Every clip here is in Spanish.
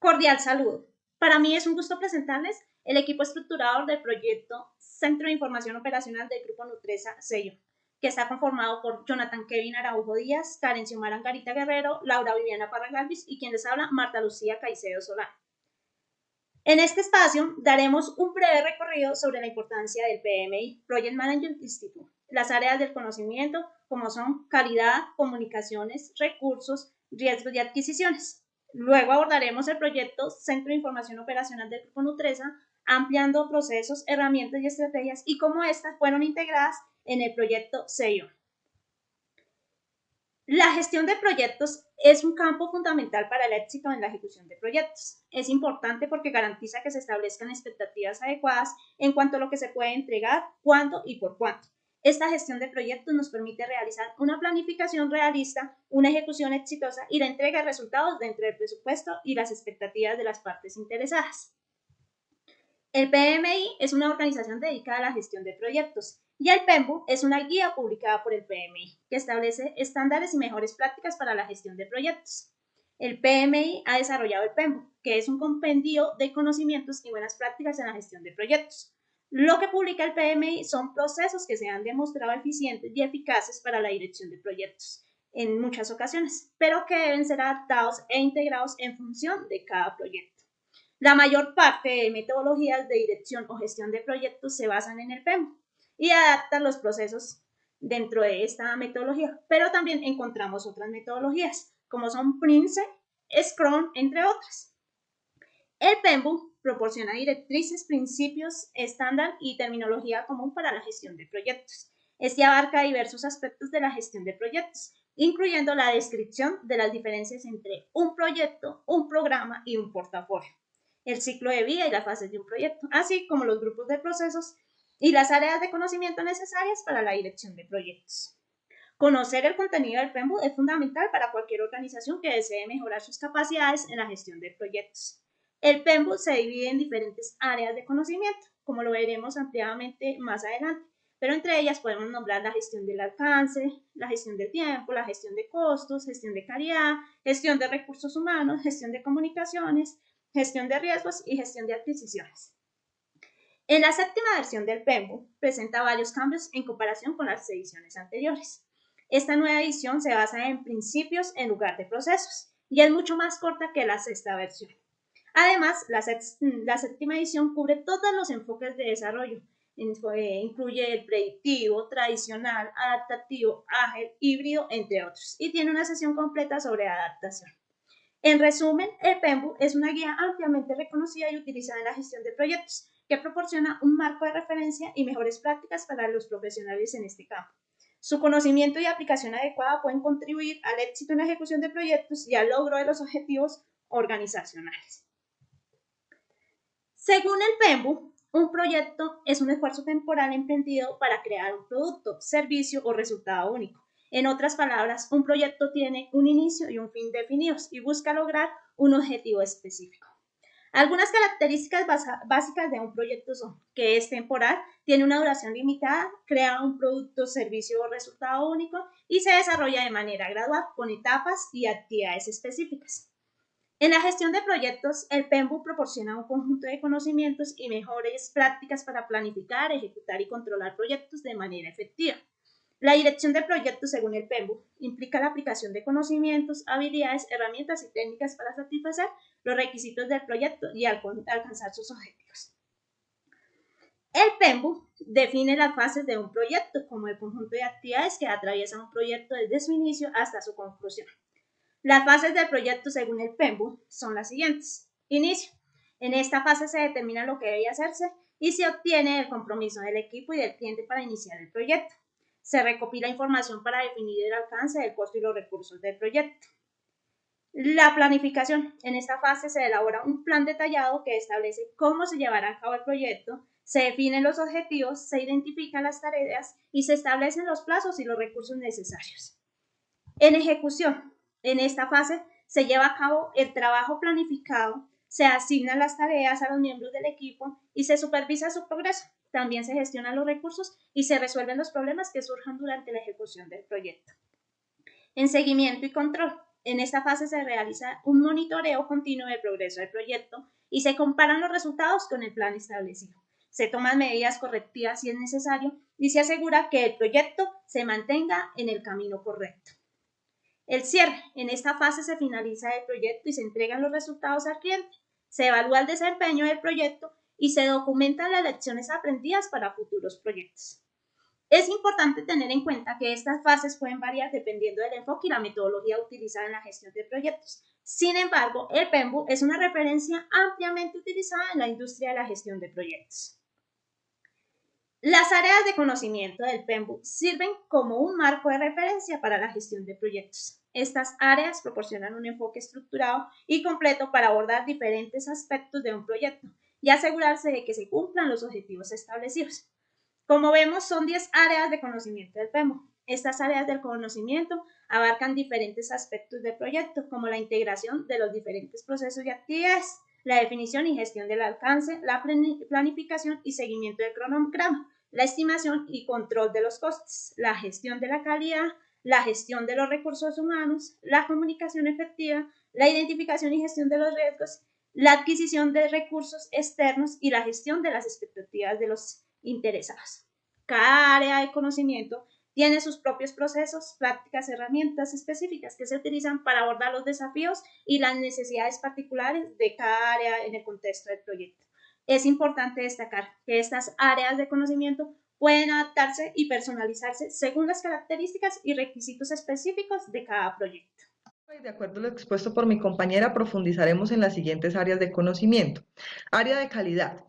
Cordial saludo. Para mí es un gusto presentarles el equipo estructurador del proyecto Centro de Información Operacional del Grupo Nutresa Sello, que está conformado por Jonathan Kevin Araujo Díaz, Karen Xiomara Angarita Guerrero, Laura Viviana Parra Galvis y quien les habla, Marta Lucía Caicedo Solano. En este espacio daremos un breve recorrido sobre la importancia del PMI, Project Management Institute, las áreas del conocimiento como son calidad, comunicaciones, recursos, riesgos y adquisiciones. Luego abordaremos el proyecto Centro de Información Operacional del Grupo Nutresa, ampliando procesos, herramientas y estrategias y cómo estas fueron integradas en el proyecto CEIO. La gestión de proyectos es un campo fundamental para el éxito en la ejecución de proyectos. Es importante porque garantiza que se establezcan expectativas adecuadas en cuanto a lo que se puede entregar, cuándo y por cuánto. Esta gestión de proyectos nos permite realizar una planificación realista, una ejecución exitosa y la entrega de resultados dentro del presupuesto y las expectativas de las partes interesadas. El PMI es una organización dedicada a la gestión de proyectos y el PMBOK es una guía publicada por el PMI que establece estándares y mejores prácticas para la gestión de proyectos. El PMI ha desarrollado el PMBOK, que es un compendio de conocimientos y buenas prácticas en la gestión de proyectos. Lo que publica el PMI son procesos que se han demostrado eficientes y eficaces para la dirección de proyectos en muchas ocasiones, pero que deben ser adaptados e integrados en función de cada proyecto. La mayor parte de metodologías de dirección o gestión de proyectos se basan en el PMBOK y adaptan los procesos dentro de esta metodología, pero también encontramos otras metodologías como son Prince, Scrum, entre otras. El PMBOK proporciona directrices, principios, estándar y terminología común para la gestión de proyectos. Este abarca diversos aspectos de la gestión de proyectos, incluyendo la descripción de las diferencias entre un proyecto, un programa y un portafolio, el ciclo de vida y las fases de un proyecto, así como los grupos de procesos y las áreas de conocimiento necesarias para la dirección de proyectos. Conocer el contenido del PMBOK es fundamental para cualquier organización que desee mejorar sus capacidades en la gestión de proyectos. El PMBOK se divide en diferentes áreas de conocimiento, como lo veremos ampliadamente más adelante, pero entre ellas podemos nombrar la gestión del alcance, la gestión del tiempo, la gestión de costos, gestión de calidad, gestión de recursos humanos, gestión de comunicaciones, gestión de riesgos y gestión de adquisiciones. En la séptima versión del PMBOK presenta varios cambios en comparación con las ediciones anteriores. Esta nueva edición se basa en principios en lugar de procesos y es mucho más corta que la sexta versión. Además, la séptima edición cubre todos los enfoques de desarrollo. Incluye el predictivo, tradicional, adaptativo, ágil, híbrido, entre otros, y tiene una sesión completa sobre adaptación. En resumen, el PMBOK es una guía ampliamente reconocida y utilizada en la gestión de proyectos que proporciona un marco de referencia y mejores prácticas para los profesionales en este campo. Su conocimiento y aplicación adecuada pueden contribuir al éxito en la ejecución de proyectos y al logro de los objetivos organizacionales. Según el PMBOK, un proyecto es un esfuerzo temporal emprendido para crear un producto, servicio o resultado único. En otras palabras, un proyecto tiene un inicio y un fin definidos y busca lograr un objetivo específico. Algunas características básicas de un proyecto son que es temporal, tiene una duración limitada, crea un producto, servicio o resultado único y se desarrolla de manera gradual con etapas y actividades específicas. En la gestión de proyectos, el PMBOK proporciona un conjunto de conocimientos y mejores prácticas para planificar, ejecutar y controlar proyectos de manera efectiva. La dirección de proyectos, según el PMBOK, implica la aplicación de conocimientos, habilidades, herramientas y técnicas para satisfacer los requisitos del proyecto y alcanzar sus objetivos. El PMBOK define las fases de un proyecto como el conjunto de actividades que atraviesan un proyecto desde su inicio hasta su conclusión. Las fases del proyecto según el PMBOK son las siguientes. Inicio. En esta fase se determina lo que debe hacerse y se obtiene el compromiso del equipo y del cliente para iniciar el proyecto. Se recopila información para definir el alcance, el costo y los recursos del proyecto. La planificación. En esta fase se elabora un plan detallado que establece cómo se llevará a cabo el proyecto, se definen los objetivos, se identifican las tareas y se establecen los plazos y los recursos necesarios. En ejecución. En esta fase se lleva a cabo el trabajo planificado, se asignan las tareas a los miembros del equipo y se supervisa su progreso. También se gestionan los recursos y se resuelven los problemas que surjan durante la ejecución del proyecto. En seguimiento y control. En esta fase se realiza un monitoreo continuo del progreso del proyecto y se comparan los resultados con el plan establecido. Se toman medidas correctivas si es necesario y se asegura que el proyecto se mantenga en el camino correcto. El cierre. En esta fase se finaliza el proyecto y se entregan los resultados al cliente. Se evalúa el desempeño del proyecto y se documentan las lecciones aprendidas para futuros proyectos. Es importante tener en cuenta que estas fases pueden variar dependiendo del enfoque y la metodología utilizada en la gestión de proyectos. Sin embargo, el PMBOK es una referencia ampliamente utilizada en la industria de la gestión de proyectos. Las áreas de conocimiento del PMBOK sirven como un marco de referencia para la gestión de proyectos. Estas áreas proporcionan un enfoque estructurado y completo para abordar diferentes aspectos de un proyecto y asegurarse de que se cumplan los objetivos establecidos. Como vemos, son 10 áreas de conocimiento del PMBOK. Estas áreas del conocimiento abarcan diferentes aspectos del proyecto, como la integración de los diferentes procesos y actividades, la definición y gestión del alcance, la planificación y seguimiento del cronograma, la estimación y control de los costes, la gestión de la calidad, la gestión de los recursos humanos, la comunicación efectiva, la identificación y gestión de los riesgos, la adquisición de recursos externos y la gestión de las expectativas de los interesados. Cada área de conocimiento tiene sus propios procesos, prácticas, herramientas específicas que se utilizan para abordar los desafíos y las necesidades particulares de cada área en el contexto del proyecto. Es importante destacar que estas áreas de conocimiento pueden adaptarse y personalizarse según las características y requisitos específicos de cada proyecto. De acuerdo a lo expuesto por mi compañera, profundizaremos en las siguientes áreas de conocimiento. Área de calidad.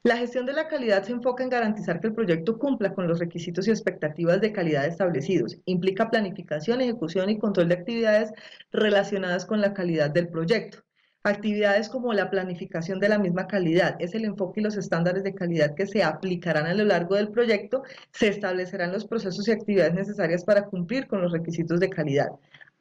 La gestión de la calidad se enfoca en garantizar que el proyecto cumpla con los requisitos y expectativas de calidad establecidos. Implica planificación, ejecución y control de actividades relacionadas con la calidad del proyecto. Actividades como la planificación de la misma calidad, es el enfoque y los estándares de calidad que se aplicarán a lo largo del proyecto, se establecerán los procesos y actividades necesarias para cumplir con los requisitos de calidad.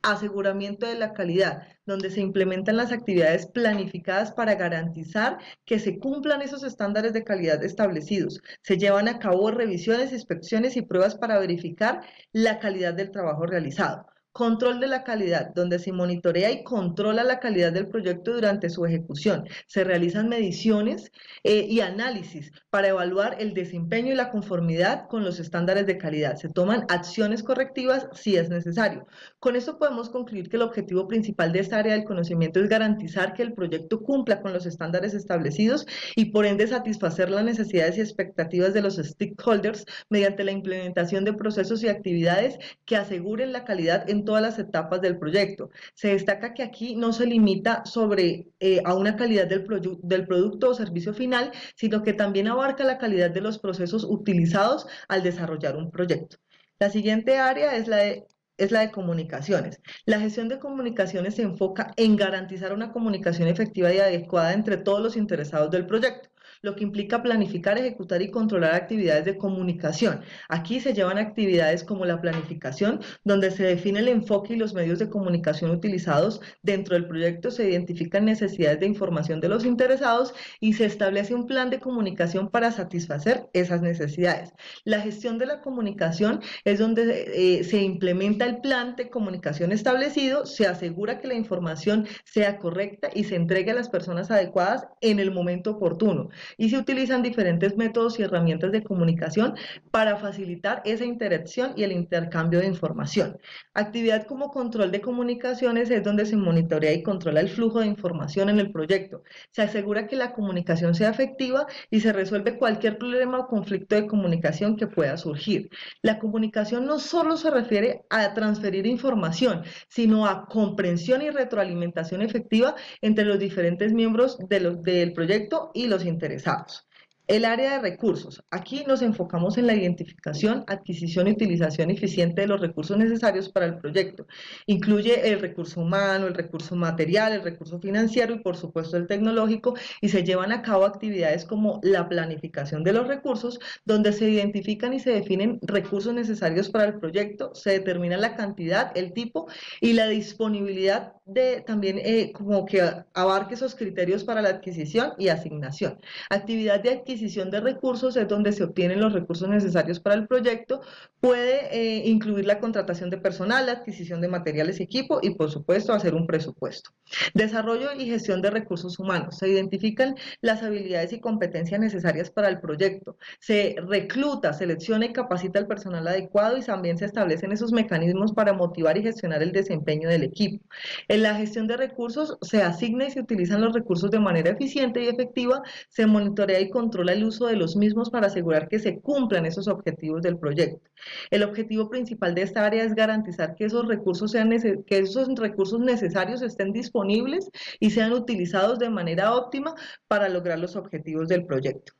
Aseguramiento de la calidad, donde se implementan las actividades planificadas para garantizar que se cumplan esos estándares de calidad establecidos. Se llevan a cabo revisiones, inspecciones y pruebas para verificar la calidad del trabajo realizado. Control de la calidad, donde se monitorea y controla la calidad del proyecto durante su ejecución. Se realizan mediciones y análisis para evaluar el desempeño y la conformidad con los estándares de calidad. Se toman acciones correctivas si es necesario. Con esto podemos concluir que el objetivo principal de esta área del conocimiento es garantizar que el proyecto cumpla con los estándares establecidos y por ende satisfacer las necesidades y expectativas de los stakeholders mediante la implementación de procesos y actividades que aseguren la calidad en todas las etapas del proyecto. Se destaca que aquí no se limita a una calidad del producto o servicio final, sino que también abarca la calidad de los procesos utilizados al desarrollar un proyecto. La siguiente área es la de comunicaciones. La gestión de comunicaciones se enfoca en garantizar una comunicación efectiva y adecuada entre todos los interesados del proyecto, lo que implica planificar, ejecutar y controlar actividades de comunicación. Aquí se llevan actividades como la planificación, donde se define el enfoque y los medios de comunicación utilizados dentro del proyecto, se identifican necesidades de información de los interesados y se establece un plan de comunicación para satisfacer esas necesidades. La gestión de la comunicación es donde se implementa el plan de comunicación establecido, se asegura que la información sea correcta y se entregue a las personas adecuadas en el momento oportuno. Y se utilizan diferentes métodos y herramientas de comunicación para facilitar esa interacción y el intercambio de información. Actividad como control de comunicaciones es donde se monitorea y controla el flujo de información en el proyecto. Se asegura que la comunicación sea efectiva y se resuelve cualquier problema o conflicto de comunicación que pueda surgir. La comunicación no solo se refiere a transferir información, sino a comprensión y retroalimentación efectiva entre los diferentes miembros del proyecto y los interesados. El área de recursos. Aquí nos enfocamos en la identificación, adquisición y utilización eficiente de los recursos necesarios para el proyecto. Incluye el recurso humano, el recurso material, el recurso financiero y por supuesto el tecnológico, y se llevan a cabo actividades como la planificación de los recursos, donde se identifican y se definen recursos necesarios para el proyecto, se determina la cantidad, el tipo y la disponibilidad de también como que abarque esos criterios para la adquisición y asignación. Actividad de adquisición adquisición de recursos es donde se obtienen los recursos necesarios para el proyecto. Puede incluir la contratación de personal, la adquisición de materiales y equipo y, por supuesto, hacer un presupuesto. Desarrollo y gestión de recursos humanos. Se identifican las habilidades y competencias necesarias para el proyecto. Se recluta, selecciona y capacita al personal adecuado y también se establecen esos mecanismos para motivar y gestionar el desempeño del equipo. En la gestión de recursos se asigna y se utilizan los recursos de manera eficiente y efectiva, se monitorea y controla el uso de los mismos para asegurar que se cumplan esos objetivos del proyecto. El objetivo principal de esta área es garantizar que esos recursos necesarios estén disponibles y sean utilizados de manera óptima para lograr los objetivos del proyecto.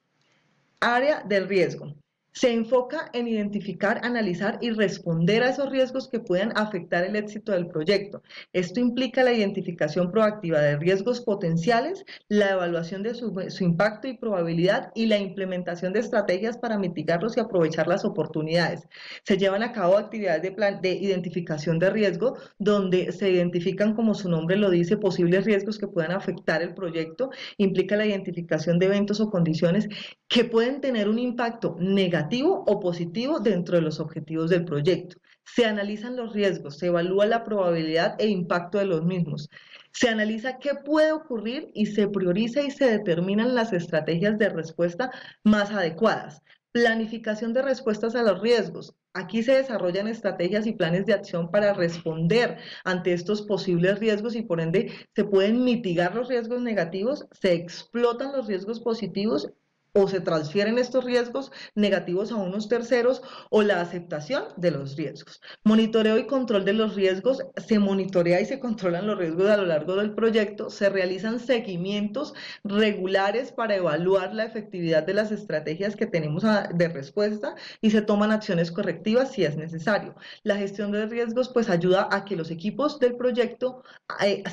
Área del riesgo. Se enfoca en identificar, analizar y responder a esos riesgos que puedan afectar el éxito del proyecto. Esto implica la identificación proactiva de riesgos potenciales, la evaluación de su impacto y probabilidad y la implementación de estrategias para mitigarlos y aprovechar las oportunidades. Se llevan a cabo actividades de identificación de riesgo donde se identifican, como su nombre lo dice, posibles riesgos que puedan afectar el proyecto. Implica la identificación de eventos o condiciones que pueden tener un impacto negativo o positivo dentro de los objetivos del proyecto. Se analizan los riesgos, se evalúa la probabilidad e impacto de los mismos. Se analiza qué puede ocurrir y se prioriza y se determinan las estrategias de respuesta más adecuadas. Planificación de respuestas a los riesgos. Aquí se desarrollan estrategias y planes de acción para responder ante estos posibles riesgos y por ende se pueden mitigar los riesgos negativos, se explotan los riesgos positivos o se transfieren estos riesgos negativos a unos terceros o la aceptación de los riesgos. Monitoreo y control de los riesgos. Se monitorea y se controlan los riesgos a lo largo del proyecto. Se realizan seguimientos regulares para evaluar la efectividad de las estrategias que tenemos de respuesta y se toman acciones correctivas si es necesario. La gestión de riesgos pues ayuda a que los equipos del proyecto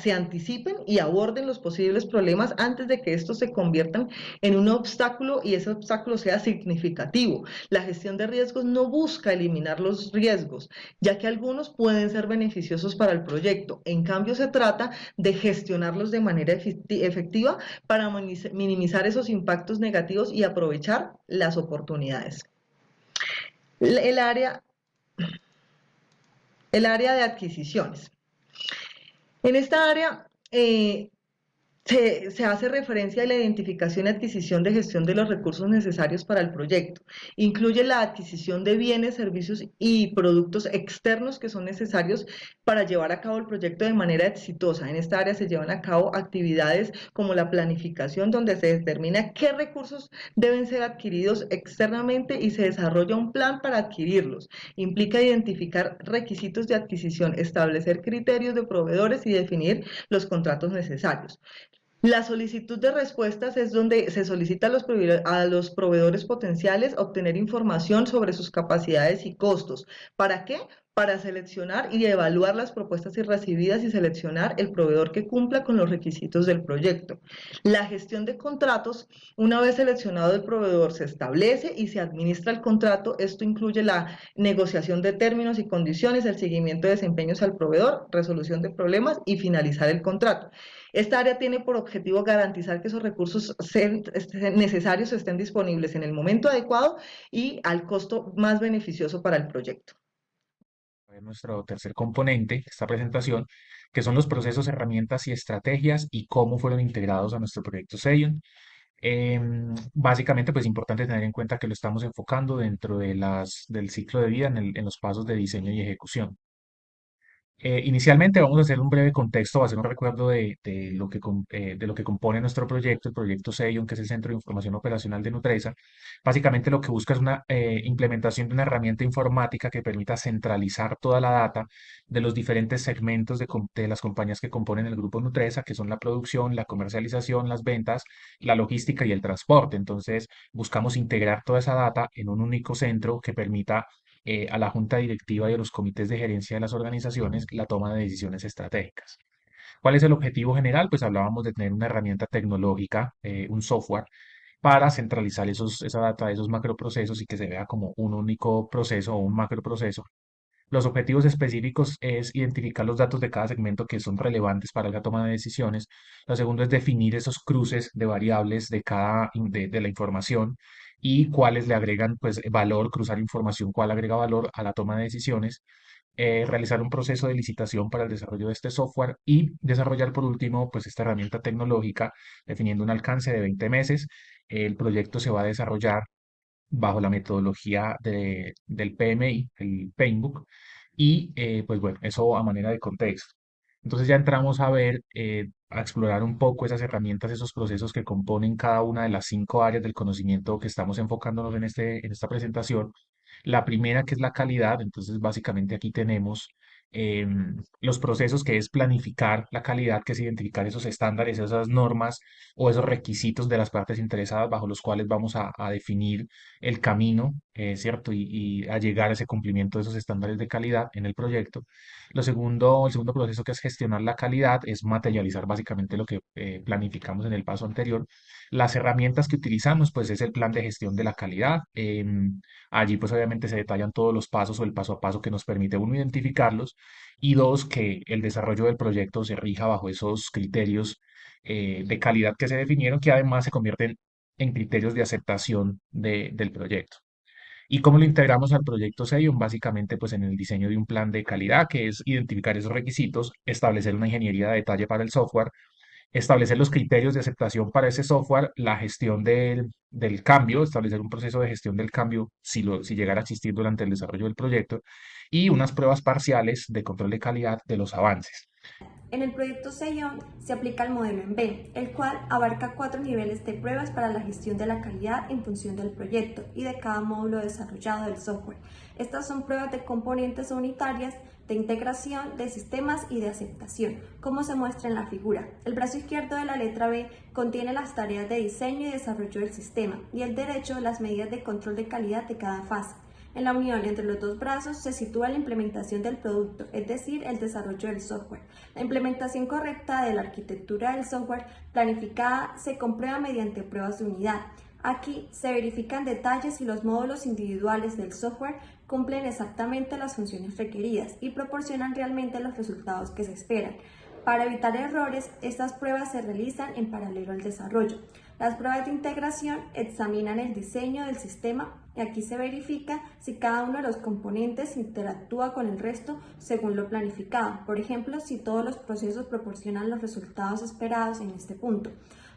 se anticipen y aborden los posibles problemas antes de que estos se conviertan en un obstáculo y ese obstáculo sea significativo. La gestión de riesgos no busca eliminar los riesgos, ya que algunos pueden ser beneficiosos para el proyecto. En cambio, se trata de gestionarlos de manera efectiva para minimizar esos impactos negativos y aprovechar las oportunidades. El área, el área de adquisiciones. En esta área se hace referencia a la identificación y adquisición de gestión de los recursos necesarios para el proyecto. Incluye la adquisición de bienes, servicios y productos externos que son necesarios para llevar a cabo el proyecto de manera exitosa. En esta área se llevan a cabo actividades como la planificación, donde se determina qué recursos deben ser adquiridos externamente y se desarrolla un plan para adquirirlos. Implica identificar requisitos de adquisición, establecer criterios de proveedores y definir los contratos necesarios. La solicitud de respuestas es donde se solicita a los proveedores potenciales obtener información sobre sus capacidades y costos. ¿Para qué? Para seleccionar y evaluar las propuestas recibidas y seleccionar el proveedor que cumpla con los requisitos del proyecto. La gestión de contratos, una vez seleccionado el proveedor, se establece y se administra el contrato. Esto incluye la negociación de términos y condiciones, el seguimiento de desempeños al proveedor, resolución de problemas y finalizar el contrato. Esta área tiene por objetivo garantizar que esos recursos necesarios estén disponibles en el momento adecuado y al costo más beneficioso para el proyecto. Nuestro tercer componente, esta presentación, que son los procesos, herramientas y estrategias y cómo fueron integrados a nuestro proyecto Seion. Básicamente, pues es importante tener en cuenta que lo estamos enfocando dentro del ciclo de vida en los pasos de diseño y ejecución. Inicialmente vamos a hacer un breve contexto, va a ser un recuerdo de lo que compone nuestro proyecto, el proyecto Seion, que es el Centro de Información Operacional de Nutresa. Básicamente lo que busca es una implementación de una herramienta informática que permita centralizar toda la data de los diferentes segmentos de las compañías que componen el grupo Nutresa, que son la producción, la comercialización, las ventas, la logística y el transporte. Entonces buscamos integrar toda esa data en un único centro que permita a la junta directiva y a los comités de gerencia de las organizaciones la toma de decisiones estratégicas. ¿Cuál es el objetivo general? Pues hablábamos de tener una herramienta tecnológica, un software, para centralizar esa data de esos macroprocesos y que se vea como un único proceso o un macroproceso Los objetivos específicos es identificar los datos de cada segmento que son relevantes para la toma de decisiones. Lo segundo es definir esos cruces de variables de la información y cuáles le agregan pues valor, cruzar información, cuál agrega valor a la toma de decisiones. Realizar un proceso de licitación para el desarrollo de este software y desarrollar por último pues esta herramienta tecnológica definiendo un alcance de 20 meses. El proyecto se va a desarrollar bajo la metodología del PMI, el Paintbook, y pues bueno, eso a manera de contexto. Entonces ya entramos a ver, a explorar un poco esas herramientas, esos procesos que componen cada una de las 5 áreas del conocimiento que estamos enfocándonos en esta presentación. La primera, que es la calidad, entonces básicamente aquí tenemos los procesos que es planificar la calidad, que es identificar esos estándares, esas normas o esos requisitos de las partes interesadas bajo los cuales vamos a definir el camino, ¿cierto? Y a llegar a ese cumplimiento de esos estándares de calidad en el proyecto. El segundo proceso, que es gestionar la calidad, es materializar básicamente lo que planificamos en el paso anterior. Las herramientas que utilizamos, pues es el plan de gestión de la calidad. Allí pues obviamente se detallan todos los pasos o el paso a paso que nos permite uno identificarlos y dos, que el desarrollo del proyecto se rija bajo esos criterios de calidad que se definieron, que además se convierten en criterios de aceptación del proyecto. ¿Y cómo lo integramos al proyecto Xeon? Básicamente, pues en el diseño de un plan de calidad, que es identificar esos requisitos, establecer una ingeniería de detalle para el software, establecer los criterios de aceptación para ese software, la gestión del cambio, establecer un proceso de gestión del cambio si llegara a existir durante el desarrollo del proyecto, y unas pruebas parciales de control de calidad de los avances. En el proyecto Xeon se aplica el modelo en B, el cual abarca 4 niveles de pruebas para la gestión de la calidad en función del proyecto y de cada módulo desarrollado del software. Estas son pruebas de componentes unitarias, de integración, de sistemas y de aceptación, como se muestra en la figura. El brazo izquierdo de la letra B contiene las tareas de diseño y desarrollo del sistema y el derecho las medidas de control de calidad de cada fase. En la unión entre los dos brazos se sitúa la implementación del producto, es decir, el desarrollo del software. La implementación correcta de la arquitectura del software planificada se comprueba mediante pruebas de unidad. Aquí se verifican detalles si los módulos individuales del software cumplen exactamente las funciones requeridas y proporcionan realmente los resultados que se esperan. Para evitar errores, estas pruebas se realizan en paralelo al desarrollo. Las pruebas de integración examinan el diseño del sistema y aquí se verifica si cada uno de los componentes interactúa con el resto según lo planificado. Por ejemplo, si todos los procesos proporcionan los resultados esperados en este punto.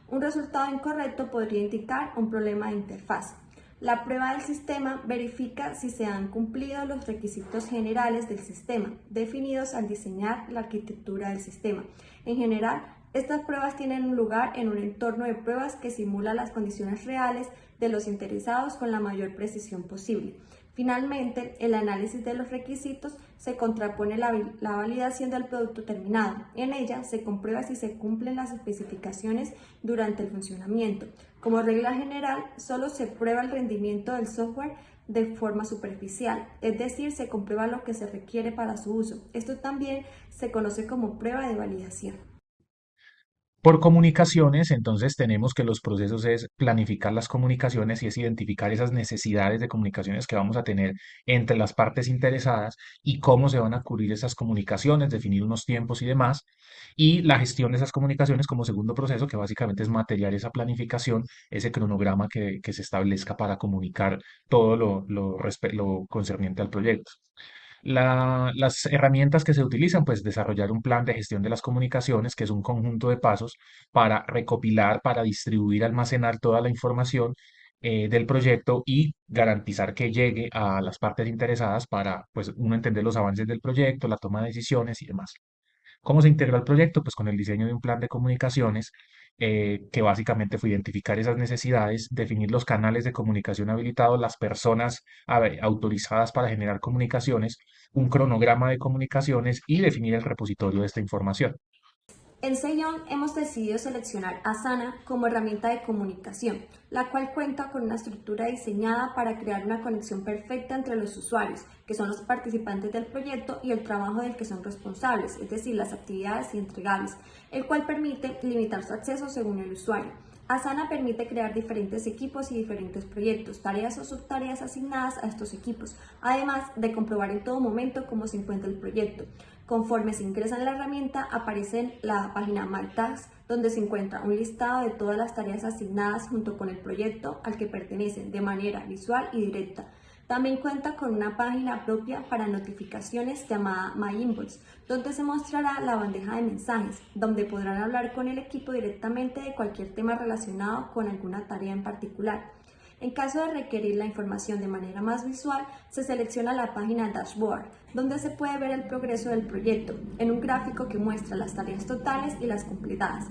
Un resultado incorrecto podría indicar un problema de interfaz. La prueba del sistema verifica si se han cumplido los requisitos generales del sistema, definidos al diseñar la arquitectura del sistema. En general, estas pruebas tienen lugar en un entorno de pruebas que simula las condiciones reales de los interesados con la mayor precisión posible. Finalmente, el análisis de los requisitos se contrapone la validación del producto terminado. En ella se comprueba si se cumplen las especificaciones durante el funcionamiento. Como regla general, solo se prueba el rendimiento del software de forma superficial, es decir, se comprueba lo que se requiere para su uso. Esto también se conoce como prueba de validación. Por comunicaciones, entonces tenemos que los procesos es planificar las comunicaciones y es identificar esas necesidades de comunicaciones que vamos a tener entre las partes interesadas y cómo se van a cubrir esas comunicaciones, definir unos tiempos y demás. Y la gestión de esas comunicaciones como segundo proceso, que básicamente es material esa planificación, ese cronograma que se establezca para comunicar todo lo concerniente al proyecto. Las herramientas que se utilizan, pues desarrollar un plan de gestión de las comunicaciones, que es un conjunto de pasos para recopilar, para distribuir, almacenar toda la información del proyecto y garantizar que llegue a las partes interesadas para, pues, uno entender los avances del proyecto, la toma de decisiones y demás. ¿Cómo se integró el proyecto? Pues con el diseño de un plan de comunicaciones que básicamente fue identificar esas necesidades, definir los canales de comunicación habilitados, las personas autorizadas para generar comunicaciones, un cronograma de comunicaciones y definir el repositorio de esta información. En Xeon hemos decidido seleccionar Asana como herramienta de comunicación, la cual cuenta con una estructura diseñada para crear una conexión perfecta entre los usuarios, que son los participantes del proyecto, y el trabajo del que son responsables, es decir, las actividades y entregables, el cual permite limitar su acceso según el usuario. Asana permite crear diferentes equipos y diferentes proyectos, tareas o subtareas asignadas a estos equipos, además de comprobar en todo momento cómo se encuentra el proyecto. Conforme se ingresa en la herramienta, aparece en la página My Tasks, donde se encuentra un listado de todas las tareas asignadas junto con el proyecto al que pertenecen de manera visual y directa. También cuenta con una página propia para notificaciones llamada My Inbox, donde se mostrará la bandeja de mensajes, donde podrán hablar con el equipo directamente de cualquier tema relacionado con alguna tarea en particular. En caso de requerir la información de manera más visual, se selecciona la página Dashboard, donde se puede ver el progreso del proyecto, en un gráfico que muestra las tareas totales y las completadas.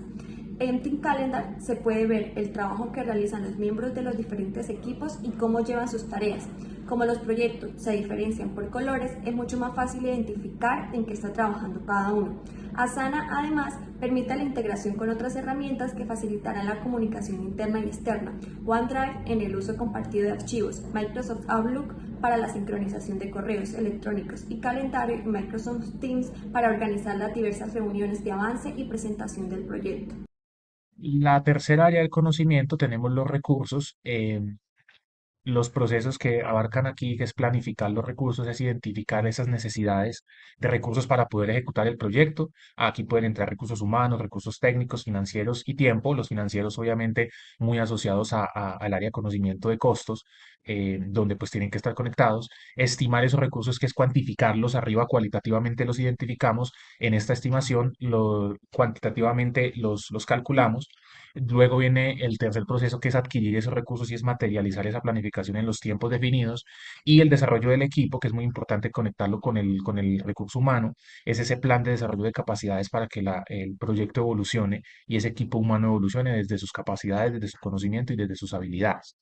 En Team Calendar se puede ver el trabajo que realizan los miembros de los diferentes equipos y cómo llevan sus tareas. Como los proyectos se diferencian por colores, es mucho más fácil identificar en qué está trabajando cada uno. Asana, además, permite la integración con otras herramientas que facilitarán la comunicación interna y externa. OneDrive en el uso compartido de archivos, Microsoft Outlook para la sincronización de correos electrónicos y calendario y Microsoft Teams para organizar las diversas reuniones de avance y presentación del proyecto. La tercera área del conocimiento tenemos los recursos. Los procesos que abarcan aquí, que es planificar los recursos, es identificar esas necesidades de recursos para poder ejecutar el proyecto. Aquí pueden entrar recursos humanos, recursos técnicos, financieros y tiempo. Los financieros, obviamente, muy asociados al área de conocimiento de costos, donde pues tienen que estar conectados. Estimar esos recursos, que es cuantificarlos. Arriba cualitativamente los identificamos. En esta estimación, cuantitativamente los calculamos. Luego viene el tercer proceso, que es adquirir esos recursos y es materializar esa planificación en los tiempos definidos. Y el desarrollo del equipo, que es muy importante conectarlo con el recurso humano, es ese plan de desarrollo de capacidades para que el proyecto evolucione y ese equipo humano evolucione desde sus capacidades, desde su conocimiento y desde sus habilidades.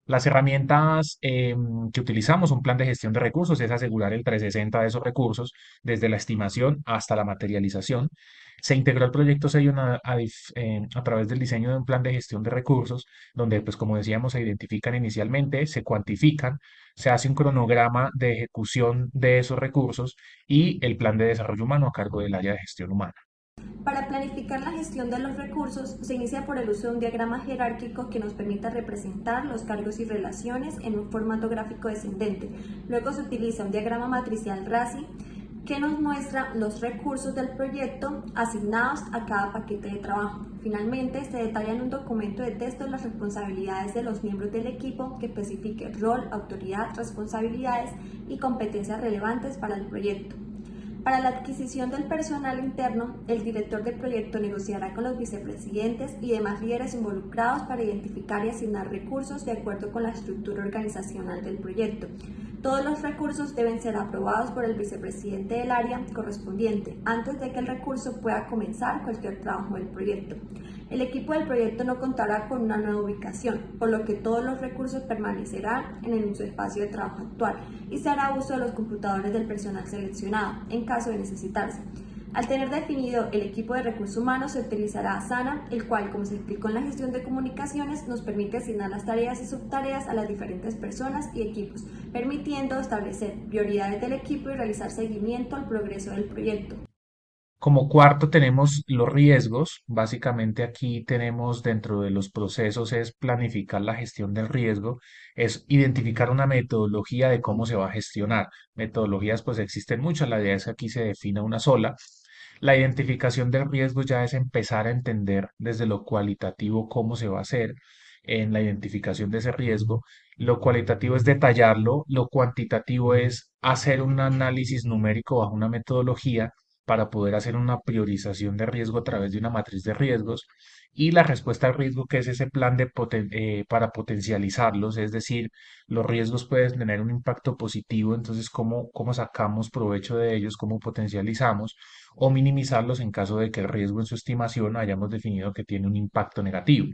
Las herramientas que utilizamos, un plan de gestión de recursos, es asegurar el 360 de esos recursos, desde la estimación hasta la materialización. Se integró el proyecto Sello a través del diseño de un plan de gestión de recursos, donde, pues como decíamos, se identifican inicialmente, se cuantifican, se hace un cronograma de ejecución de esos recursos y el plan de desarrollo humano a cargo del área de gestión humana. Para planificar la gestión de los recursos, se inicia por el uso de un diagrama jerárquico que nos permita representar los cargos y relaciones en un formato gráfico descendente. Luego se utiliza un diagrama matricial RACI que nos muestra los recursos del proyecto asignados a cada paquete de trabajo. Finalmente, se detalla en un documento de texto las responsabilidades de los miembros del equipo que especifique rol, autoridad, responsabilidades y competencias relevantes para el proyecto. Para la adquisición del personal interno, el director del proyecto negociará con los vicepresidentes y demás líderes involucrados para identificar y asignar recursos de acuerdo con la estructura organizacional del proyecto. Todos los recursos deben ser aprobados por el vicepresidente del área correspondiente antes de que el recurso pueda comenzar cualquier trabajo del proyecto. El equipo del proyecto no contará con una nueva ubicación, por lo que todos los recursos permanecerán en su espacio de trabajo actual y se hará uso de los computadores del personal seleccionado en caso de necesitarse. Al tener definido el equipo de recursos humanos, se utilizará Asana, el cual, como se explicó en la gestión de comunicaciones, nos permite asignar las tareas y subtareas a las diferentes personas y equipos, permitiendo establecer prioridades del equipo y realizar seguimiento al progreso del proyecto. Como cuarto tenemos los riesgos. Básicamente aquí tenemos, dentro de los procesos, es planificar la gestión del riesgo, es identificar una metodología de cómo se va a gestionar. Metodologías pues existen muchas, la idea es que aquí se defina una sola. La identificación del riesgo ya es empezar a entender desde lo cualitativo cómo se va a hacer en la identificación de ese riesgo. Lo cualitativo es detallarlo, lo cuantitativo es hacer un análisis numérico bajo una metodología para poder hacer una priorización de riesgo a través de una matriz de riesgos, y la respuesta al riesgo, que es ese plan para potencializarlos, es decir, los riesgos pueden tener un impacto positivo, entonces cómo sacamos provecho de ellos, cómo potencializamos o minimizarlos en caso de que el riesgo en su estimación hayamos definido que tiene un impacto negativo.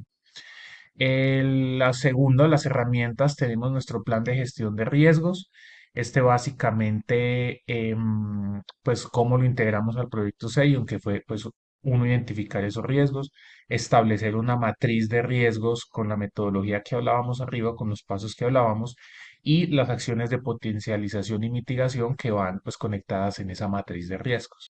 La segunda, las herramientas, tenemos nuestro plan de gestión de riesgos. Este básicamente, pues cómo lo integramos al proyecto Xerion, que fue pues uno, identificar esos riesgos, establecer una matriz de riesgos con la metodología que hablábamos arriba, con los pasos que hablábamos, y las acciones de potencialización y mitigación que van pues conectadas en esa matriz de riesgos.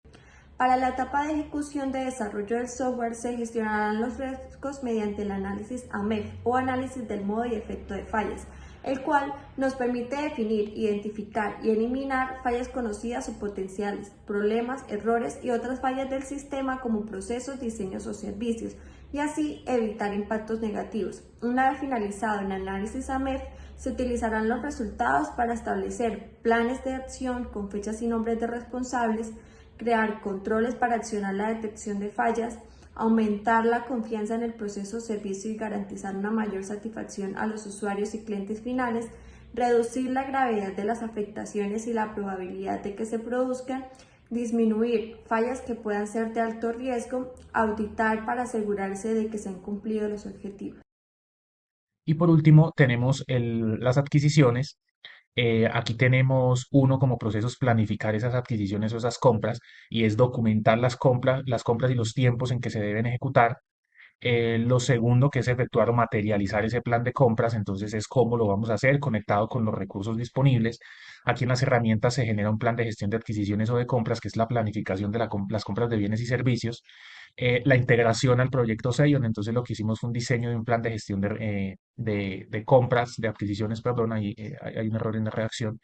Para la etapa de ejecución de desarrollo del software se gestionarán los riesgos mediante el análisis AMEF o análisis del modo y efecto de fallas, el cual nos permite definir, identificar y eliminar fallas conocidas o potenciales, problemas, errores y otras fallas del sistema como procesos, diseños o servicios, y así evitar impactos negativos. Una vez finalizado el análisis AMEF, se utilizarán los resultados para establecer planes de acción con fechas y nombres de responsables, crear controles para accionar la detección de fallas, aumentar la confianza en el proceso o servicio y garantizar una mayor satisfacción a los usuarios y clientes finales, reducir la gravedad de las afectaciones y la probabilidad de que se produzcan, disminuir fallas que puedan ser de alto riesgo, auditar para asegurarse de que se han cumplido los objetivos. Y por último, tenemos las adquisiciones. Aquí tenemos uno como procesos planificar esas adquisiciones o esas compras y es documentar las compras y los tiempos en que se deben ejecutar. Lo segundo, que es efectuar o materializar ese plan de compras, entonces es cómo lo vamos a hacer conectado con los recursos disponibles. Aquí en las herramientas se genera un plan de gestión de adquisiciones o de compras, que es la planificación de las compras de bienes y servicios. La integración al proyecto Xeon, entonces lo que hicimos fue un diseño de un plan de gestión de compras, de adquisiciones, perdón, ahí hay un error en la redacción.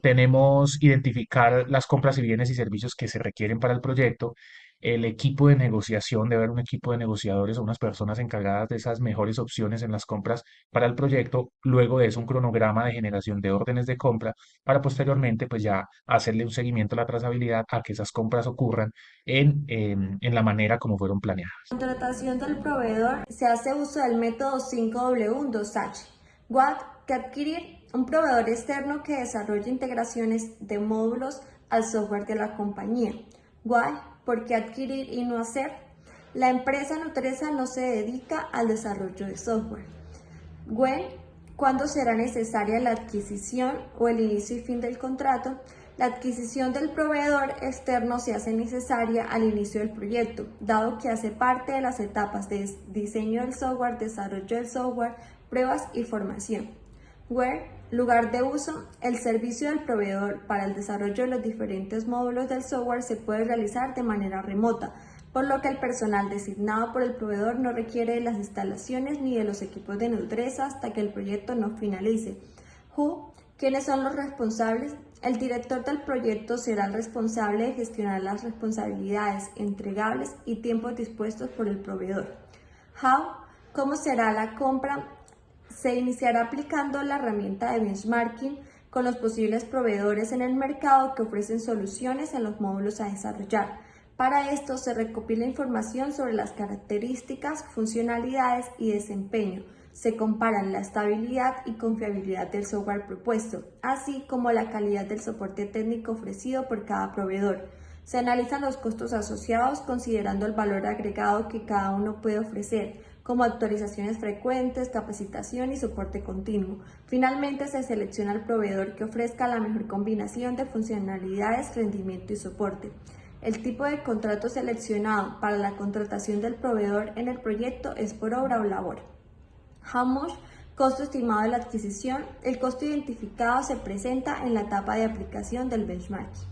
Tenemos identificar las compras y bienes y servicios que se requieren para el proyecto, el equipo de negociación, debe haber un equipo de negociadores o unas personas encargadas de esas mejores opciones en las compras para el proyecto, luego de eso un cronograma de generación de órdenes de compra para posteriormente pues ya hacerle un seguimiento a la trazabilidad a que esas compras ocurran en la manera como fueron planeadas. Contratación del proveedor se hace uso del método 5W2H. What que adquirir un proveedor externo que desarrolle integraciones de módulos al software de la compañía. Why, ¿por qué adquirir y no hacer? La empresa nutresa no se dedica al desarrollo de software. When, ¿cuándo será necesaria la adquisición o el inicio y fin del contrato? La adquisición del proveedor externo se hace necesaria al inicio del proyecto, dado que hace parte de las etapas de diseño del software, desarrollo del software, pruebas y formación. Where, lugar de uso, el servicio del proveedor para el desarrollo de los diferentes módulos del software se puede realizar de manera remota, por lo que el personal designado por el proveedor no requiere de las instalaciones ni de los equipos de Nutresa hasta que el proyecto no finalice. Who, ¿quiénes son los responsables? El director del proyecto será el responsable de gestionar las responsabilidades, entregables y tiempos dispuestos por el proveedor. How, ¿cómo será la compra? Se iniciará aplicando la herramienta de benchmarking con los posibles proveedores en el mercado que ofrecen soluciones en los módulos a desarrollar. Para esto se recopila información sobre las características, funcionalidades y desempeño. Se comparan la estabilidad y confiabilidad del software propuesto, así como la calidad del soporte técnico ofrecido por cada proveedor. Se analizan los costos asociados considerando el valor agregado que cada uno puede ofrecer, como actualizaciones frecuentes, capacitación y soporte continuo. Finalmente, se selecciona el proveedor que ofrezca la mejor combinación de funcionalidades, rendimiento y soporte. El tipo de contrato seleccionado para la contratación del proveedor en el proyecto es por obra o labor. How much, costo estimado de la adquisición. El costo identificado se presenta en la etapa de aplicación del benchmarking.